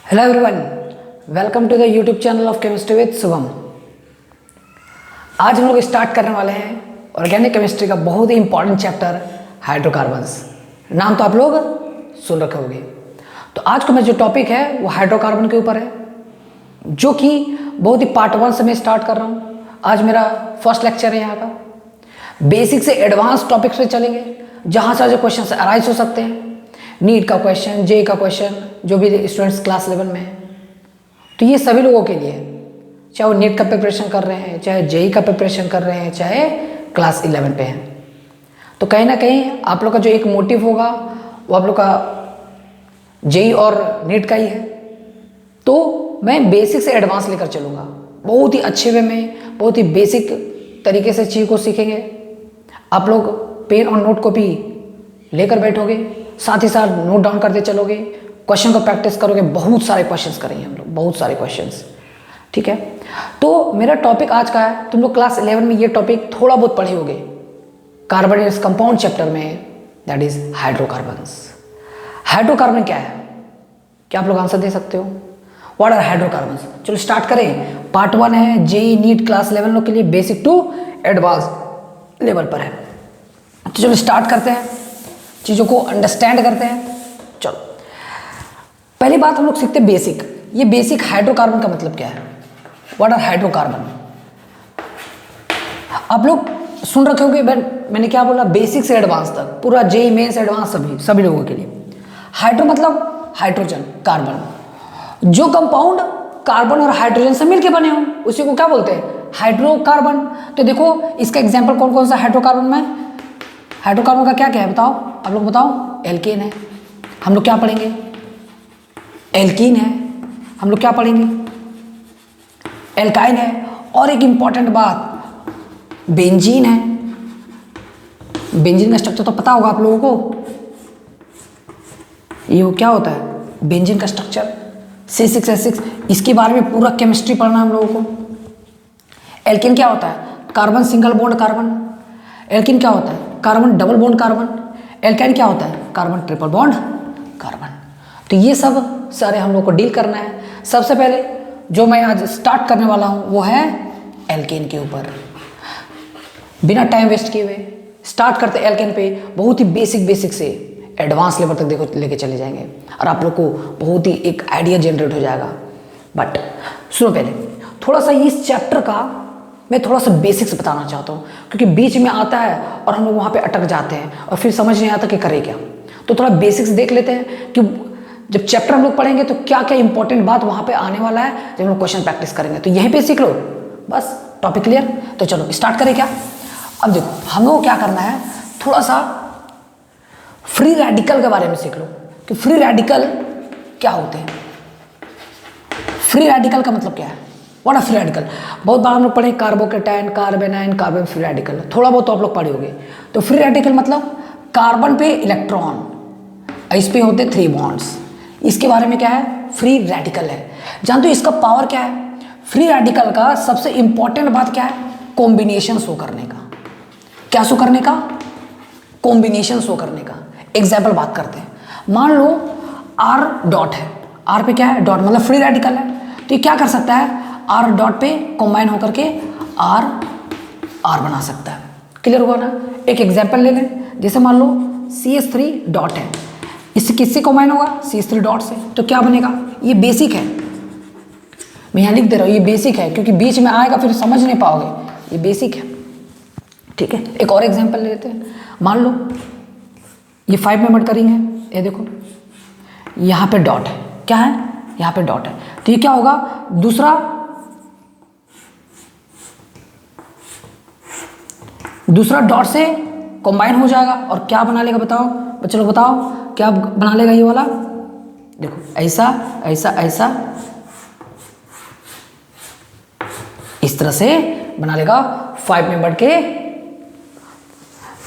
Hello everyone, welcome to the YouTube channel of chemistry with Shubham. आज हम लोग start करने वाले हैं ऑर्गेनिक केमिस्ट्री का बहुत ही इंपॉर्टेंट चैप्टर हाइड्रोकार्बन्स। नाम तो आप लोग सुन रखे होंगे। तो आज का मेरा जो टॉपिक है वो हाइड्रोकार्बन के ऊपर है, जो कि बहुत ही पार्ट 1 से मैं स्टार्ट कर रहा हूँ। आज मेरा फर्स्ट लेक्चर है यहाँ का। बेसिक से एडवांस टॉपिक्स पे चलेंगे, जहाँ से जो क्वेश्चन अराइज हो सकते हैं, नीट का क्वेश्चन, जे का क्वेश्चन, जो भी स्टूडेंट्स क्लास लेवल में है। तो ये सभी लोगों के लिए, चाहे वो नीट का प्रिपरेशन कर रहे हैं, चाहे जेई का प्रिपरेशन कर रहे हैं, चाहे क्लास 11 पे हैं। तो कहीं ना कहीं आप लोग का जो एक मोटिव होगा वो आप लोग का जेई और नीट का ही है। तो मैं बेसिक से एडवांस लेकर चलूँगा, बहुत ही अच्छे वे में, बहुत ही बेसिक तरीके से चीज़ को सीखेंगे। आप लोग पेन और नोट कॉपी लेकर बैठोगे, साथ ही साथ नोट डाउन करते चलोगे, क्वेश्चन को प्रैक्टिस करोगे। बहुत सारे क्वेश्चंस करेंगे हम लोग, बहुत सारे क्वेश्चंस, ठीक है। तो मेरा टॉपिक आज का है, तुम लोग क्लास 11 में ये टॉपिक थोड़ा बहुत पढ़े होगे, कार्बन इज कंपाउंड चैप्टर में, दैट इज हाइड्रोकार्बन्स। हाइड्रोकार्बन क्या है, क्या आप लोग आंसर दे सकते हो? What are hydrocarbons? चलो स्टार्ट करें। पार्ट 1 है, जेई नीट क्लास 11 लोग के लिए, बेसिक टू एडवांस लेवल पर है। तो चलो स्टार्ट करते हैं, चीज़ों को अंडरस्टैंड करते हैं। चलो पहली बात हम लोग सीखते हैं बेसिक। ये बेसिक हाइड्रोकार्बन का मतलब क्या है? What are hydrocarbon? आप लोग सुन रखे होंगे, मैंने क्या बोला, बेसिक से एडवांस तक, पूरा जेई मेंस एडवांस, सभी लोगों के लिए। हाइड्रो मतलब हाइड्रोजन, कार्बन। जो कंपाउंड कार्बन और हाइड्रोजन से मिलकर बने हो उसी को क्या बोलते हैं? हाइड्रोकार्बन। तो देखो इसका एग्जाम्पल कौन कौन सा हाइड्रोकार्बन में? हाइड्रोकार्बन का क्या क्या है बताओ, आप लोग बताओ। एल्केन है, हम लोग क्या पढ़ेंगे? एल्कीन है, हम लोग क्या पढ़ेंगे? एल्काइन है। और एक इंपॉर्टेंट बात, बेंजीन है। बेंजीन का स्ट्रक्चर तो पता होगा आप लोगों को, ये वो क्या होता है बेंजीन का स्ट्रक्चर, C6H6। इसके बारे में पूरा केमिस्ट्री पढ़ना हम लोगों को। एल्केन क्या होता है? Carbon single bond carbon. Alkene क्या होता है? Carbon double bond carbon. Alkyne क्या होता है? Carbon triple bond carbon. तो ये सब सारे हम लोग को डील करना है। सबसे पहले जो मैं आज स्टार्ट करने वाला हूँ वो है एल्केन के ऊपर। बिना टाइम वेस्ट किए हुए स्टार्ट करते एल्केन पे। बहुत ही बेसिक से एडवांस लेवल तक देखो लेके चले जाएंगे, और आप लोग को बहुत ही एक आइडिया जनरेट हो जाएगा। बट सुनो, पहले थोड़ा सा इस चैप्टर का मैं थोड़ा सा बेसिक्स बताना चाहता हूँ, क्योंकि बीच में आता है और हम लोग वहाँ पे अटक जाते हैं और फिर समझ नहीं आता कि करें क्या। तो थोड़ा बेसिक्स देख लेते हैं कि जब चैप्टर हम लोग पढ़ेंगे तो क्या क्या इंपॉर्टेंट बात वहाँ पे आने वाला है जब हम लोग क्वेश्चन प्रैक्टिस करेंगे। तो यहीं पे सीख लो, बस टॉपिक क्लियर। तो चलो स्टार्ट करें क्या। अब देखो हम लोग को क्या करना है, थोड़ा सा फ्री रेडिकल के बारे में सीख लो कि फ्री रेडिकल क्या होते हैं। फ्री रेडिकल का मतलब क्या है? What are free radical? बहुत बार हम लोग पढ़े carbocation, carbanion, carbon free radical, थोड़ा बहुत तो आप लोग पढ़े होंगे। तो फ्री रेडिकल मतलब कार्बन पे इलेक्ट्रॉन, इस पे होते 3 बॉन्ड्स, इसके बारे में क्या है? फ्री रेडिकल है। जानते हो इसका पावर क्या है? फ्री रेडिकल का सबसे इंपॉर्टेंट बात क्या है? कॉम्बिनेशन शो करने का। क्या शो करने का? कॉम्बिनेशन शो करने का। एग्जाम्पल बात करते हैं, मान लो R डॉट है, R पे क्या है? डॉट, मतलब फ्री रेडिकल है। तो ये क्या कर सकता है? R डॉट पे कॉम्बाइन होकर के R बना सकता है। क्लियर हुआ ना? एक एग्जाम्पल ले लें, जैसे मान लो CH3 डॉट है, इससे किससे कॉम्बाइन होगा? CH3 डॉट से। तो क्या बनेगा? ये बेसिक है, मैं यहाँ लिख दे रहा हूँ, ये बेसिक है, क्योंकि बीच में आएगा फिर समझ नहीं पाओगे। ये बेसिक है, ठीक है। एक और एग्जाम्पल ले लेते हैं, मान लो ये 5 मेंबर का रिंग है, ये देखो यहाँ पे डॉट है, क्या है? यहाँ पे डॉट है। तो ये क्या होगा? दूसरा डॉट से कॉम्बाइन हो जाएगा और क्या बना लेगा बताओ बच्चे लोग, बताओ क्या बना लेगा ये वाला? देखो ऐसा ऐसा ऐसा, इस तरह से बना लेगा, 5 मेंबर के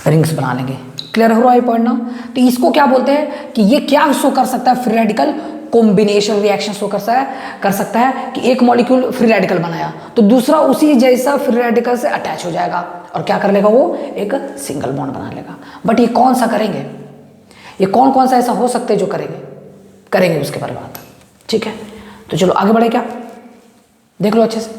रिंग्स बना लेंगे। क्लियर हो रहा है पॉइंट ना? तो इसको क्या बोलते हैं कि ये क्या शो कर सकता है? Free radical combination reaction show कर सकता है कि एक मॉलिक्यूल फ्री रेडिकल बनाया तो दूसरा उसी जैसा फ्री रेडिकल से अटैच हो जाएगा और क्या कर लेगा? वो एक सिंगल बॉन्ड बना लेगा। बट ये कौन सा करेंगे? ये कौन कौन सा ऐसा हो सकता है जो करेंगे उसके बारे में बात। ठीक है, तो चलो आगे बढ़े क्या, देख लो अच्छे से।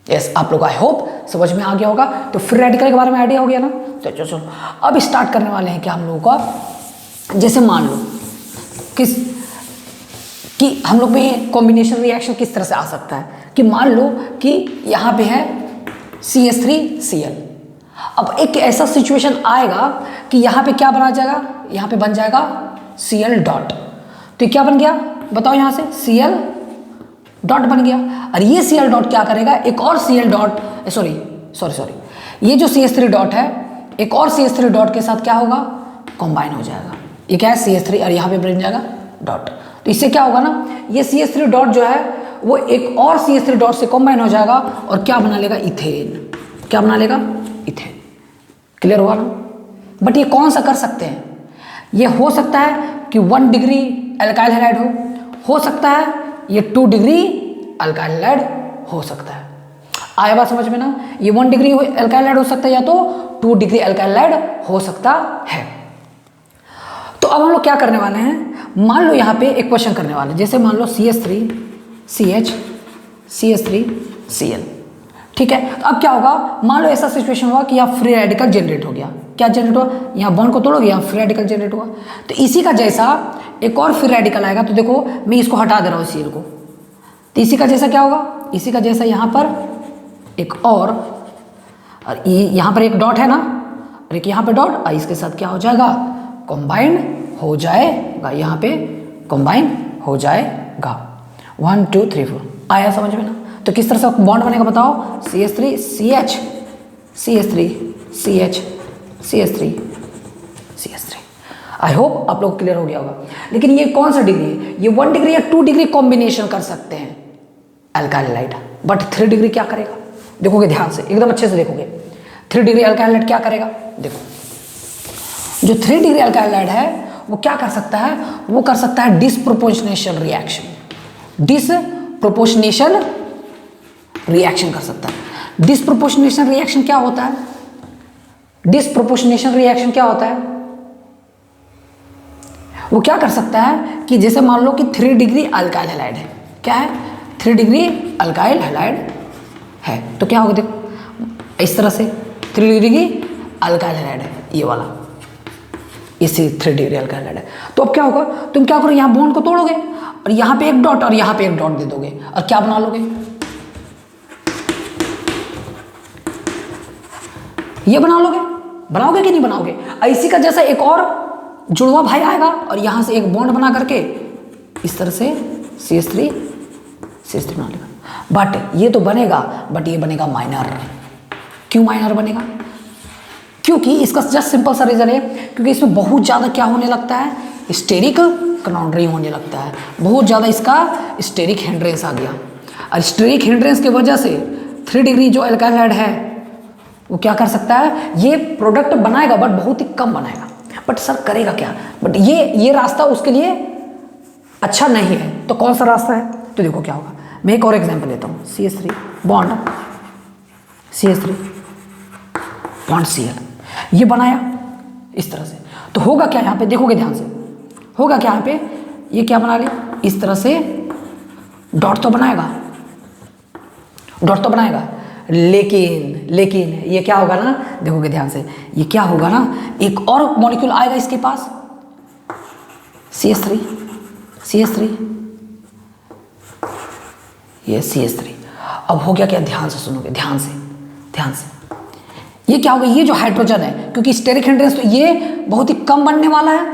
यस, आप लोग आई होप समझ में आ गया होगा। तो फ्री रेडिकल के बारे में आइडिया हो गया ना। तो चलो अब स्टार्ट करने वाले हैं क्या हम लोगों का। जैसे मान लो कि हम लोग में कॉम्बिनेशन रिएक्शन किस तरह से आ सकता है, कि मान लो कि यहाँ पे है CH3Cl। अब एक ऐसा सिचुएशन आएगा कि यहाँ पे क्या बना जाएगा, यहाँ पे बन जाएगा Cl डॉट। तो क्या बन गया बताओ, यहाँ से Cl डॉट बन गया। और ये Cl डॉट क्या करेगा, एक और Cl डॉट, सॉरी ये जो CH3 डॉट है एक और CH3 डॉट के साथ क्या होगा, कंबाइन हो जाएगा। ये क्या है CH3 और यहाँ पे बन जाएगा डॉट। तो इससे क्या होगा ना, ये CH3 डॉट जो है वो एक और CH3 डॉट से कंबाइन हो जाएगा और क्या बना लेगा, इथेन। क्या बना लेगा, इथेन। क्लियर हुआ ना। बट ये कौन सा कर सकते हैं, ये हो सकता है कि 1 डिग्री अल्काइल हैलाइड हो सकता है ये 2 डिग्री अल्काइल हैलाइड हो सकता है। आया बात समझ में ना, ये 1 डिग्री अल्काइल हैलाइड हो सकता है या तो 2 डिग्री अल्काइल हैलाइड हो सकता है। तो अब हम लोग क्या करने वाले हैं, मान लो यहाँ पे एक क्वेश्चन करने वाले, जैसे मान लो CH3Cl, ठीक है। तो अब क्या होगा, मान लो ऐसा सिचुएशन हुआ कि यहाँ फ्री रेडिकल जनरेट हो गया। क्या जनरेट हुआ, यहाँ बॉन्ड को तोड़ोगे, यहाँ फ्री रेडिकल जनरेट हुआ। तो इसी का जैसा एक और फ्री रेडिकल आएगा। तो देखो मैं इसको हटा दे रहा हूँ Cl को, तो इसी का जैसा क्या होगा, इसी का जैसा यहाँ पर एक और यहाँ पर एक डॉट है ना, और एक यहाँ पे डॉट, और इसके साथ क्या हो जाएगा, कंबाइन हो जाएगा, यहाँ पे कंबाइन हो जाएगा। 1 2 3 4 आया समझ में ना। तो किस तरह से बॉन्ड बनेगा बताओ, CH3CH CH3 आई होप आप लोग क्लियर हो गया होगा। लेकिन ये कौन सा डिग्री है, ये 1 डिग्री या 2 डिग्री कॉम्बिनेशन कर सकते हैं अल्काइल हैलाइड। बट 3 डिग्री क्या करेगा, देखोगे ध्यान से, एकदम अच्छे से देखोगे। 3 डिग्री अल्काइल हैलाइड क्या करेगा, देखो जो 3 डिग्री अल्काइल हैलाइड है वो क्या कर सकता है, वो कर सकता है डिसप्रोपोर्शनेशन रिएक्शन। डिसप्रोपोर्शनेशन रिएक्शन कर सकता है। डिसप्रोपोर्शनेशन रिएक्शन क्या होता है, डिसप्रोपोर्शनेशन रिएक्शन क्या होता है, वो क्या कर सकता है कि जैसे मान लो कि 3 डिग्री अल्काइल हैलाइड है, क्या है 3 डिग्री अल्काइल हैलाइड है, तो क्या होगा देखो इस तरह से 3 डिग्री अल्काइल हैलाइड है ये वाला, इसी 3 डिग्री अल्काइल हैलाइड है। तो अब क्या होगा, तुम क्या करो, यहाँ बॉन्ड को तोड़ोगे और यहाँ पे एक डॉट और यहाँ पे एक डॉट दे दोगे और क्या बना लोगे, ये बनाओगे कि नहीं बनाओगे। इसी का जैसा एक और जुड़वा भाई आएगा और यहां से एक बॉन्ड बना करके इस तरह से CH3 बना लेगा। बट ये तो बनेगा, बट ये बनेगा माइनर। क्यों माइनर बनेगा, क्योंकि इसका जस्ट सिंपल सा रीजन है, क्योंकि इसमें बहुत ज़्यादा क्या होने लगता है, स्टेरिक कनॉन्ड्री होने लगता है, बहुत ज़्यादा इसका स्टेरिक हिंड्रेंस आ गया। और स्टेरिक हिंड्रेंस की वजह से 3 डिग्री जो अल्काइल हैलाइड है वो क्या कर सकता है, ये प्रोडक्ट बनाएगा बट बहुत ही कम बनाएगा। बट सर करेगा क्या, बट ये रास्ता उसके लिए अच्छा नहीं है। तो कौन सा रास्ता है, तो देखो क्या होगा, मैं एक और एग्जांपल लेता हूँ, CH3 बॉन्ड Cl, ये बनाया इस तरह से। तो होगा क्या यहाँ पे, देखोगे ध्यान से, होगा क्या यहाँ पे, ये क्या बना लिया इस तरह से, डॉट तो बनाएगा, लेकिन ये क्या होगा ना, देखोगे ध्यान से, ये क्या होगा ना, एक और मॉलिक्यूल आएगा इसके पास CH3 ये CH3। अब हो गया क्या, ध्यान से सुनोगे, ध्यान से ये क्या होगा, ये जो हाइड्रोजन है, क्योंकि स्टेरिक हिंड्रेंस तो ये बहुत ही कम बनने वाला है,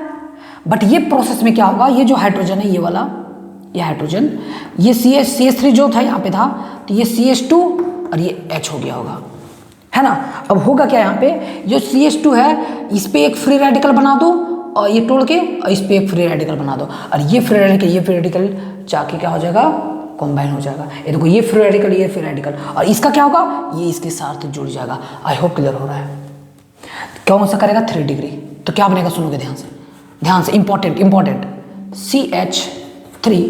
बट ये प्रोसेस में क्या होगा, ये जो हाइड्रोजन है, ये वाला, ये हाइड्रोजन, ये CH3 जो था यहाँ पे था, तो ये CH2 और ये H हो गया होगा, है ना। अब होगा क्या, यहाँ पे जो CH2 है इस पे एक फ्री रेडिकल बना दो और ये तोड़ के और इस पे एक फ्री रेडिकल बना दो, और ये फ्री रेडिकल जाके क्या हो जाएगा, कॉम्बाइन हो जाएगा। ये देखो ये फ्री रेडिकल और इसका क्या होगा, ये इसके साथ जुड़ जाएगा। आई होप क्लियर हो रहा है। कौन सा करेगा, 3 डिग्री, तो क्या बनेगा, सुनोगे ध्यान से, इंपॉर्टेंट CH3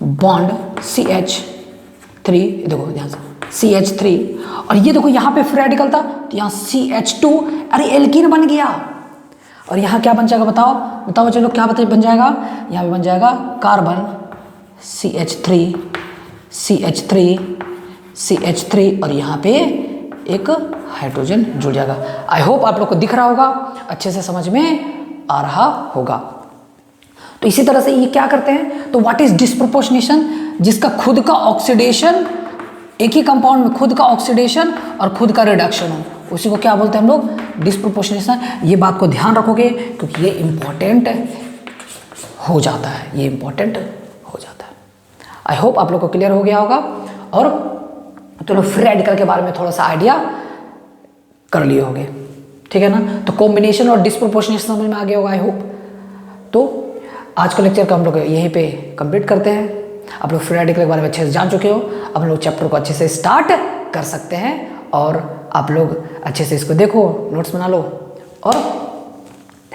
बॉन्ड CH3, देखो ध्यान से CH3, और ये देखो यहाँ पे फ्री रेडिकल था तो यहाँ CH2, अरे एल्कीन बन गया, और यहाँ क्या बन जाएगा, बताओ चलो क्या बन जाएगा, यहाँ पे बन जाएगा CH3 CH3 CH3 और यहाँ पे एक हाइड्रोजन जुड़ जाएगा। आई होप आप लोग को दिख रहा होगा, अच्छे से समझ में आ रहा होगा। तो इसी तरह से ये क्या करते हैं, तो व्हाट इज डिस्प्रोपोर्शनेशन, जिसका खुद का ऑक्सीडेशन, एक ही कंपाउंड में खुद का ऑक्सीडेशन और खुद का रिडक्शन हो, उसी को क्या बोलते हैं हम लोग, डिस्प्रोपोर्शनेशन। ये बात को ध्यान रखोगे क्योंकि ये इंपॉर्टेंट हो जाता है, ये इंपॉर्टेंट हो जाता है। आई होप आप लोग को क्लियर हो गया होगा और तो फ्री रेडिकल के बारे में थोड़ा सा आइडिया कर लिए होंगे, ठीक है ना। तो कॉम्बिनेशन और डिस्प्रोपोर्शनेशन समझ में आ गया होगा आई होप। तो आज का लेक्चर को हम लोग यहीं पे कंप्लीट करते हैं। आप लोग फ्री रेडिकल के बारे में अच्छे से जान चुके हो, अब हम लोग चैप्टर को अच्छे से स्टार्ट कर सकते हैं और आप लोग अच्छे से इसको देखो, नोट्स बना लो। और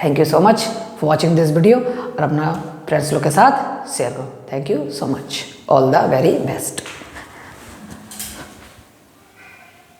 thank you so much for watching this video, और अपना फ्रेंड्स लोग के साथ शेयर करो। Thank you so much, all the very best.